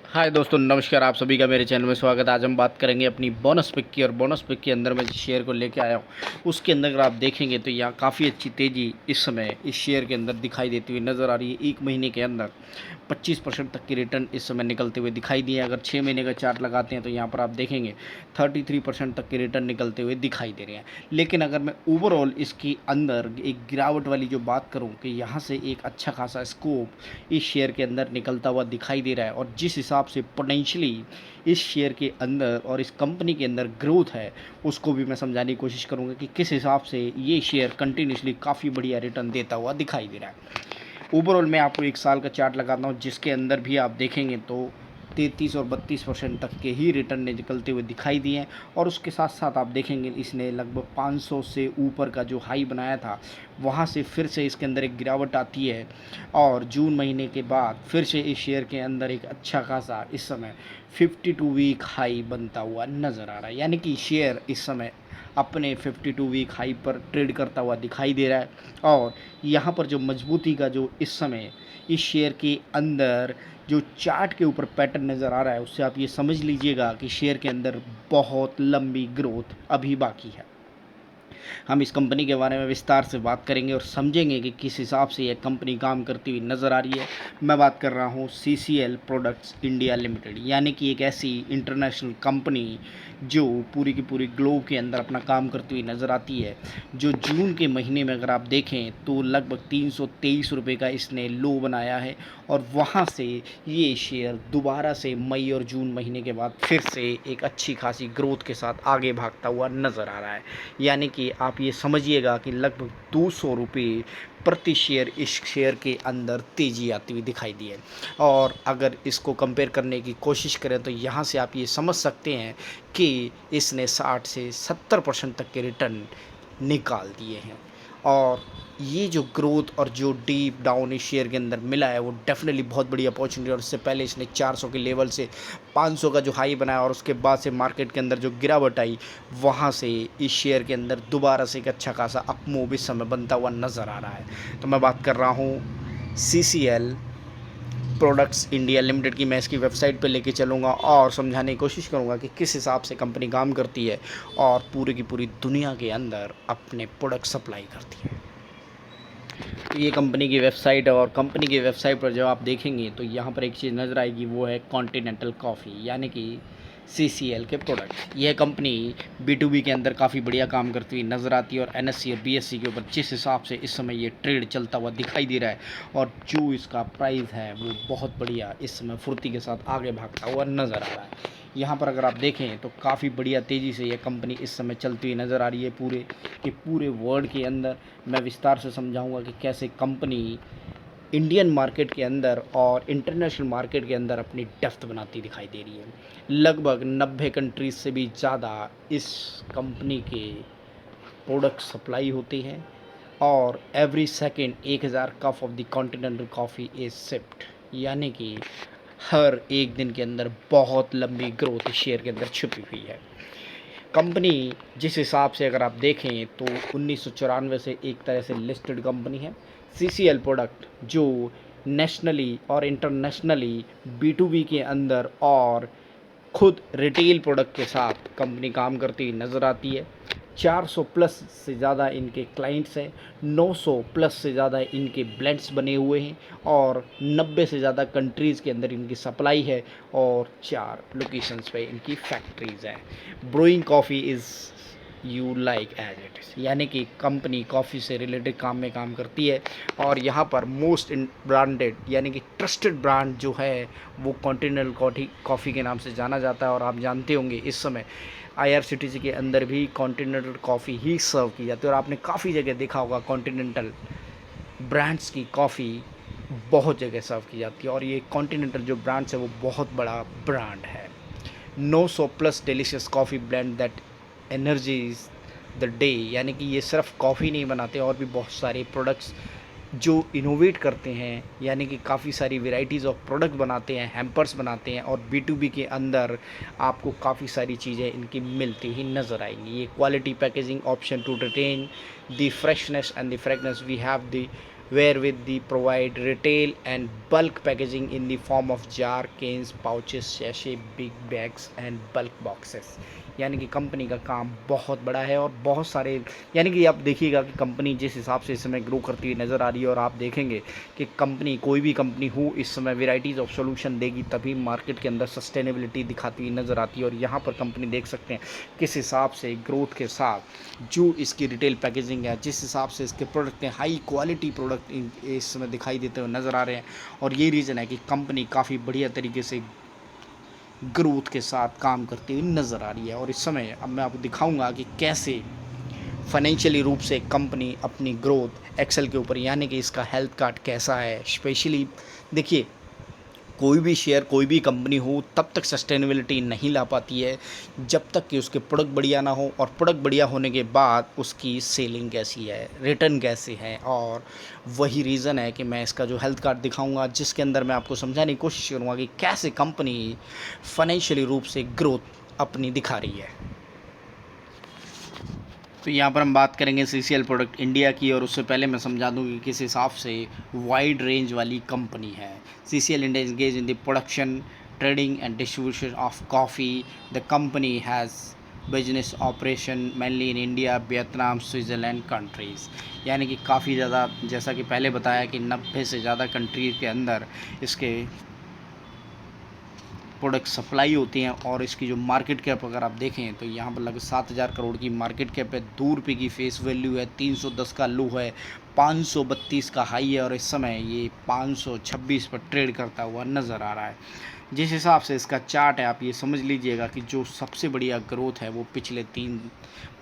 हाय दोस्तों, नमस्कार। आप सभी का मेरे चैनल में स्वागत है। आज हम बात करेंगे अपनी बोनस पिक की। और बोनस पिक के अंदर मैं जिस शेयर को लेके आया हूँ उसके अंदर अगर आप देखेंगे तो यहाँ काफ़ी अच्छी तेज़ी इस समय इस शेयर के अंदर दिखाई देती हुई नज़र आ रही है। एक महीने के अंदर 25% तक की रिटर्न इस समय निकलते हुए दिखाई दिए। अगर 6 महीने का चार्ट लगाते हैं तो यहाँ पर आप देखेंगे 33% तक की रिटर्न निकलते हुए दिखाई दे रहे हैं। लेकिन अगर मैं ओवरऑल इसके अंदर एक गिरावट वाली जो बात करूँ कि यहाँ से एक अच्छा खासा स्कोप इस शेयर के अंदर निकलता हुआ दिखाई दे रहा है, और जिस हिसाब से पोटेंशियली इस शेयर के अंदर और इस कंपनी के अंदर ग्रोथ है उसको भी मैं समझाने की कोशिश करूँगा कि किस हिसाब से ये शेयर कंटिन्यूसली काफ़ी बढ़िया रिटर्न देता हुआ दिखाई दे रहा है। ओवरऑल मैं आपको एक साल का चार्ट लगाता हूँ जिसके अंदर भी आप देखेंगे तो 33 और 32% तक के ही रिटर्न निकलते हुए दिखाई दिए हैं। और उसके साथ साथ आप देखेंगे इसने लगभग 500 से ऊपर का जो हाई बनाया था वहाँ से फिर से इसके अंदर एक गिरावट आती है, और जून महीने के बाद फिर से इस शेयर के अंदर एक अच्छा खासा इस समय 52 वीक हाई बनता हुआ नज़र आ रहा है। यानी कि शेयर इस समय अपने 52 वीक हाई पर ट्रेड करता हुआ दिखाई दे रहा है। और यहाँ पर जो मजबूती का जो इस समय इस शेयर के अंदर जो चार्ट के ऊपर पैटर्न नज़र आ रहा है उससे आप ये समझ लीजिएगा कि शेयर के अंदर बहुत लंबी ग्रोथ अभी बाकी है। हम इस कंपनी के बारे में विस्तार से बात करेंगे और समझेंगे कि किस हिसाब से यह कंपनी काम करती हुई नज़र आ रही है। मैं बात कर रहा हूँ CCL प्रोडक्ट्स इंडिया लिमिटेड, यानी कि एक ऐसी इंटरनेशनल कंपनी जो पूरी की पूरी ग्लोब के अंदर अपना काम करती हुई नज़र आती है। जो जून के महीने में अगर आप देखें तो लगभग 323 रुपये का इसने लो बनाया है, और वहाँ से ये शेयर दोबारा से मई और जून महीने के बाद फिर से एक अच्छी खासी ग्रोथ के साथ आगे भागता हुआ नज़र आ रहा है। यानी कि आप ये समझिएगा कि लगभग 200 रुपये प्रति शेयर इस शेयर के अंदर तेज़ी आती हुई दिखाई दी है। और अगर इसको कंपेयर करने की कोशिश करें तो यहाँ से आप ये समझ सकते हैं कि इसने 60 से 70% तक के रिटर्न निकाल दिए हैं। और ये जो ग्रोथ और जो डीप डाउन इस शेयर के अंदर मिला है वो डेफिनेटली बहुत बड़ी अपॉर्चुनिटी। और उससे पहले इसने 400 के लेवल से 500 का जो हाई बनाया और उसके बाद से मार्केट के अंदर जो गिरावट आई वहाँ से इस शेयर के अंदर दोबारा से एक अच्छा खासा अप मूव इस समय बनता हुआ नज़र आ रहा है। तो मैं बात कर रहा हूँ CCL प्रोडक्ट्स इंडिया लिमिटेड की। मैं इसकी वेबसाइट पे लेके चलूँगा और समझाने की कोशिश करूँगा कि किस हिसाब से कंपनी काम करती है और पूरी की पूरी दुनिया के अंदर अपने प्रोडक्ट सप्लाई करती है। तो ये कंपनी की वेबसाइट है, और कंपनी की वेबसाइट पर जब आप देखेंगे तो यहाँ पर एक चीज़ नज़र आएगी, वो है कॉन्टिनेंटल कॉफ़ी, यानी कि CCL के प्रोडक्ट। यह कंपनी B2B के अंदर काफ़ी बढ़िया काम करती हुई नज़र आती है, और NSE और BSE के ऊपर जिस हिसाब से इस समय ये ट्रेड चलता हुआ दिखाई दे रहा है और जो इसका प्राइस है वो बहुत बढ़िया इस समय फुर्ती के साथ आगे भागता हुआ नज़र आ रहा है। यहाँ पर अगर आप देखें तो काफ़ी बढ़िया तेज़ी से ये कंपनी इस समय चलती हुई नज़र आ रही है। पूरे वर्ल्ड के अंदर मैं विस्तार से समझाऊंगा कि कैसे कंपनी इंडियन मार्केट के अंदर और इंटरनेशनल मार्केट के अंदर अपनी डेप्थ बनाती दिखाई दे रही है। लगभग 90 कंट्रीज से भी ज़्यादा इस कंपनी के प्रोडक्ट सप्लाई होते हैं, और every second 1000 cup of the continental coffee is sipped, यानी कि हर एक दिन के अंदर बहुत लंबी ग्रोथ शेयर के अंदर छुपी हुई है। कंपनी जिस हिसाब से अगर आप देखें तो 1994 से एक तरह से लिस्टेड कंपनी है। CCL प्रोडक्ट जो नेशनली और इंटरनेशनली B2B के अंदर और खुद रिटेल प्रोडक्ट के साथ कंपनी काम करती हुई नज़र आती है। 400 प्लस से ज़्यादा इनके क्लाइंट्स हैं, 900 प्लस से ज़्यादा इनके ब्लेंड्स बने हुए हैं, और 90 से ज़्यादा कंट्रीज़ के अंदर इनकी सप्लाई है, और 4 लोकेशंस पे इनकी फैक्ट्रीज़ हैं। Brewing coffee is you like as it is, यानी कि कंपनी कॉफ़ी से रिलेटेड काम में काम करती है। और यहाँ पर मोस्ट ब्रांडेड यानी कि ट्रस्टेड ब्रांड जो है वो कॉन्टिनेंटल कॉफ़ी के नाम से जाना जाता है। और आप जानते होंगे इस समय IRCTC के अंदर भी कॉन्टिनेंटल कॉफ़ी ही सर्व की जाती है, और आपने काफ़ी जगह देखा होगा कॉन्टिनेंटल ब्रांड्स की कॉफ़ी बहुत जगह सर्व की जाती है। और ये कॉन्टिनेंटल जो ब्रांड्स है वो बहुत बड़ा ब्रांड है। 900 plus delicious coffee blend that energies the day, यानी कि ये सिर्फ कॉफ़ी नहीं बनाते और भी बहुत सारे प्रोडक्ट्स जो इनोवेट करते हैं, यानी कि काफ़ी सारी वेराइटीज़ ऑफ प्रोडक्ट बनाते हैं, हैम्पर्स बनाते हैं, और B2B के अंदर आपको काफ़ी सारी चीज़ें इनकी मिलती ही नज़र आएंगी। ये quality packaging option to retain the freshness and the fragrance, we have the wherewith they provide retail and bulk packaging in the form of jar, cans, pouches, sachet, big bags and bulk boxes। यानी कि company का काम बहुत बड़ा है और बहुत सारे, यानी कि आप देखिएगा कि कंपनी जिस हिसाब से इस समय ग्रो करती हुई नज़र आ रही है, और आप देखेंगे कि कंपनी, कोई भी कंपनी हो इस समय वेराइटीज़ ऑफ सॉल्यूशन देगी तभी मार्केट के अंदर सस्टेनेबिलिटी दिखाती हुई नज़र आती है। और यहाँ पर कंपनी देख सकते हैं किस हिसाब से ग्रोथ के साथ जो इसकी रिटेल पैकेजिंग है, जिस हिसाब से इसके प्रोडक्ट हैं, हाई क्वालिटी प्रोडक्ट इस समय दिखाई देते हुए नज़र आ रहे हैं। और ये रीज़न है कि कंपनी काफ़ी बढ़िया तरीके से ग्रोथ के साथ काम करती हुई नज़र आ रही है। और इस समय अब मैं आपको दिखाऊंगा कि कैसे फाइनेंशियली रूप से कंपनी अपनी ग्रोथ एक्सेल के ऊपर, यानी कि इसका हेल्थ कार्ड कैसा है। स्पेशली देखिए, कोई भी शेयर, कोई भी कंपनी हो तब तक सस्टेनेबिलिटी नहीं ला पाती है जब तक कि उसके प्रोडक्ट बढ़िया ना हो, और प्रोडक्ट बढ़िया होने के बाद उसकी सेलिंग कैसी है, रिटर्न कैसे है। और वही रीज़न है कि मैं इसका जो हेल्थ कार्ड दिखाऊंगा, जिसके अंदर मैं आपको समझाने की कोशिश करूँगा कि कैसे कंपनी फाइनेंशियली रूप से ग्रोथ अपनी दिखा रही है। तो यहाँ पर हम बात करेंगे सीसीएल प्रोडक्ट इंडिया की, और उससे पहले मैं समझा दूँ कि किस हिसाब से वाइड रेंज वाली कंपनी है। CCL India is engaged in the production, trading and distribution of coffee. The company has business operation mainly in India, Vietnam, Switzerland countries. यानी कि काफ़ी ज़्यादा, जैसा कि पहले बताया कि 90 से ज़्यादा कंट्रीज़ के अंदर इसके प्रोडक्ट सप्लाई होती हैं। और इसकी जो मार्केट कैप अगर आप देखें तो यहाँ पर लगभग 7,000 करोड़ की मार्केट कैप है, 2 रुपये की फेस वैल्यू है, 310 का लो है, 532 का हाई है, और इस समय ये 526 पर ट्रेड करता हुआ नज़र आ रहा है। जिस हिसाब से इसका चार्ट है, आप ये समझ लीजिएगा कि जो सबसे बढ़िया ग्रोथ है वो पिछले 3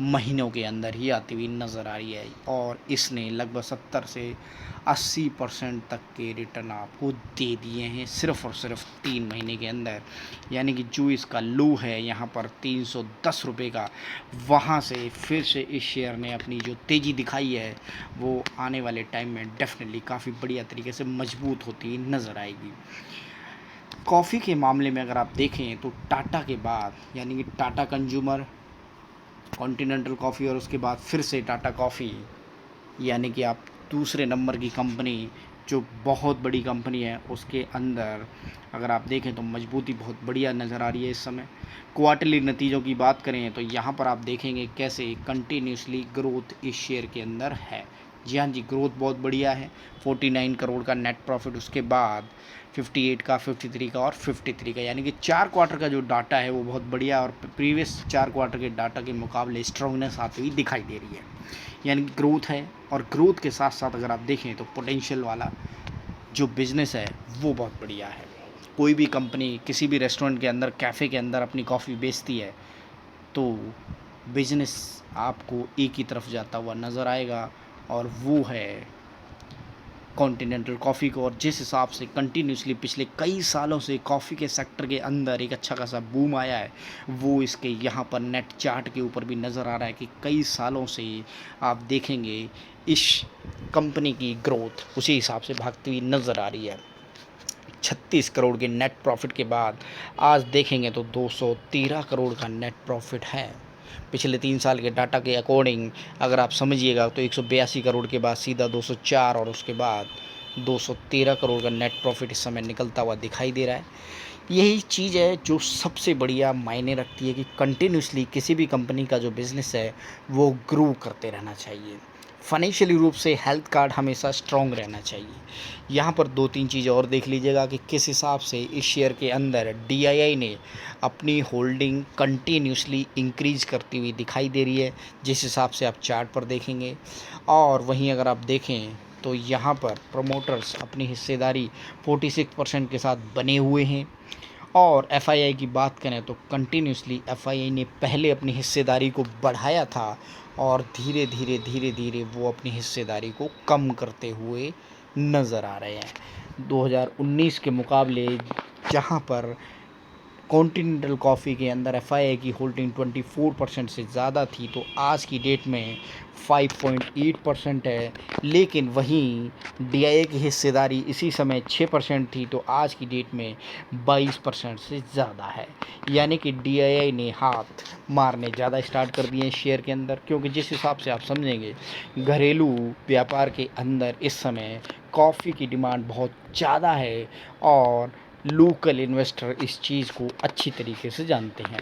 महीनों के अंदर ही आती हुई नज़र आ रही है। और इसने लगभग 70 से 80% तक के रिटर्न आपको दे दिए हैं सिर्फ़ और सिर्फ 3 महीने के अंदर। यानी कि जो इसका लो है यहाँ पर 310 रुपये का, वहाँ से फिर से इस शेयर ने अपनी जो तेज़ी दिखाई है वो आने वाले टाइम में डेफिनेटली काफ़ी बढ़िया तरीके से मजबूत होती नज़र आएगी। कॉफ़ी के मामले में अगर आप देखें तो टाटा के बाद, यानी कि टाटा कंज्यूमर, कॉन्टिनेंटल कॉफ़ी, और उसके बाद फिर से टाटा कॉफ़ी, यानी कि आप दूसरे नंबर की कंपनी जो बहुत बड़ी कंपनी है उसके अंदर अगर आप देखें तो मजबूती बहुत बढ़िया नज़र आ रही है इस समय। क्वार्टरली नतीजों की बात करें तो यहाँ पर आप देखेंगे कैसे कंटिन्यूसली ग्रोथ इस शेयर के अंदर है। जी हाँ जी, ग्रोथ बहुत बढ़िया है। 49 करोड़ का नेट प्रॉफिट, उसके बाद 58 का, 53 का और 53 का, यानी कि 4 क्वार्टर का जो डाटा है वो बहुत बढ़िया और प्रीवियस 4 क्वार्टर के डाटा के मुकाबले स्ट्रॉन्गनेस आती हुई दिखाई दे रही है। यानी कि ग्रोथ है, और ग्रोथ के साथ साथ अगर आप देखें तो पोटेंशियल वाला जो बिज़नेस है वो बहुत बढ़िया है। कोई भी कंपनी किसी भी रेस्टोरेंट के अंदर, कैफ़े के अंदर अपनी कॉफ़ी बेचती है तो बिज़नेस आपको एक ही तरफ जाता हुआ नज़र आएगा, और वो है कॉन्टिनेंटल कॉफ़ी को। और जिस हिसाब से कंटिन्यूसली पिछले कई सालों से कॉफ़ी के सेक्टर के अंदर एक अच्छा खासा बूम आया है, वो इसके यहाँ पर नेट चार्ट के ऊपर भी नज़र आ रहा है कि कई सालों से आप देखेंगे इस कंपनी की ग्रोथ उसी हिसाब से भागती हुई नज़र आ रही है। 36 करोड़ के नेट प्रॉफिट के बाद आज देखेंगे तो 213 करोड़ का नेट प्रॉफिट है। पिछले 3 साल के डाटा के अकॉर्डिंग अगर आप समझिएगा तो 182 करोड़ के बाद सीधा 204 और उसके बाद 213 करोड़ का नेट प्रॉफिट इस समय निकलता हुआ दिखाई दे रहा है। यही चीज़ है जो सबसे बढ़िया मायने रखती है कि कंटिन्यूसली किसी भी कंपनी का जो बिज़नेस है वो ग्रो करते रहना चाहिए। फाइनेंशियली रूप से हेल्थ कार्ड हमेशा स्ट्रॉन्ग रहना चाहिए। यहाँ पर 2-3 चीज़ और देख लीजिएगा कि किस हिसाब से इस शेयर के अंदर DII ने अपनी होल्डिंग कंटिन्यूसली इंक्रीज़ करती हुई दिखाई दे रही है, जिस हिसाब से आप चार्ट पर देखेंगे। और वहीं अगर आप देखें तो यहाँ पर प्रमोटर्स अपनी हिस्सेदारी 46% के साथ बने हुए हैं। और FII की बात करें तो कंटिन्यूसली FII ने पहले अपनी हिस्सेदारी को बढ़ाया था और धीरे धीरे वो अपनी हिस्सेदारी को कम करते हुए नज़र आ रहे हैं। 2019 के मुकाबले जहां पर कॉन्टिनेंटल कॉफ़ी के अंदर एफआईआई की होल्डिंग 24% से ज़्यादा थी, तो आज की डेट में 5.8% है। लेकिन वहीं डीआईए की हिस्सेदारी इसी समय 6% थी, तो आज की डेट में 22% से ज़्यादा है। यानी कि डीआईए ने हाथ मारने ज़्यादा स्टार्ट कर दिए हैं शेयर के अंदर, क्योंकि जिस हिसाब से आप समझेंगे घरेलू व्यापार के अंदर इस समय कॉफ़ी की डिमांड बहुत ज़्यादा है और लोकल इन्वेस्टर इस चीज़ को अच्छी तरीके से जानते हैं।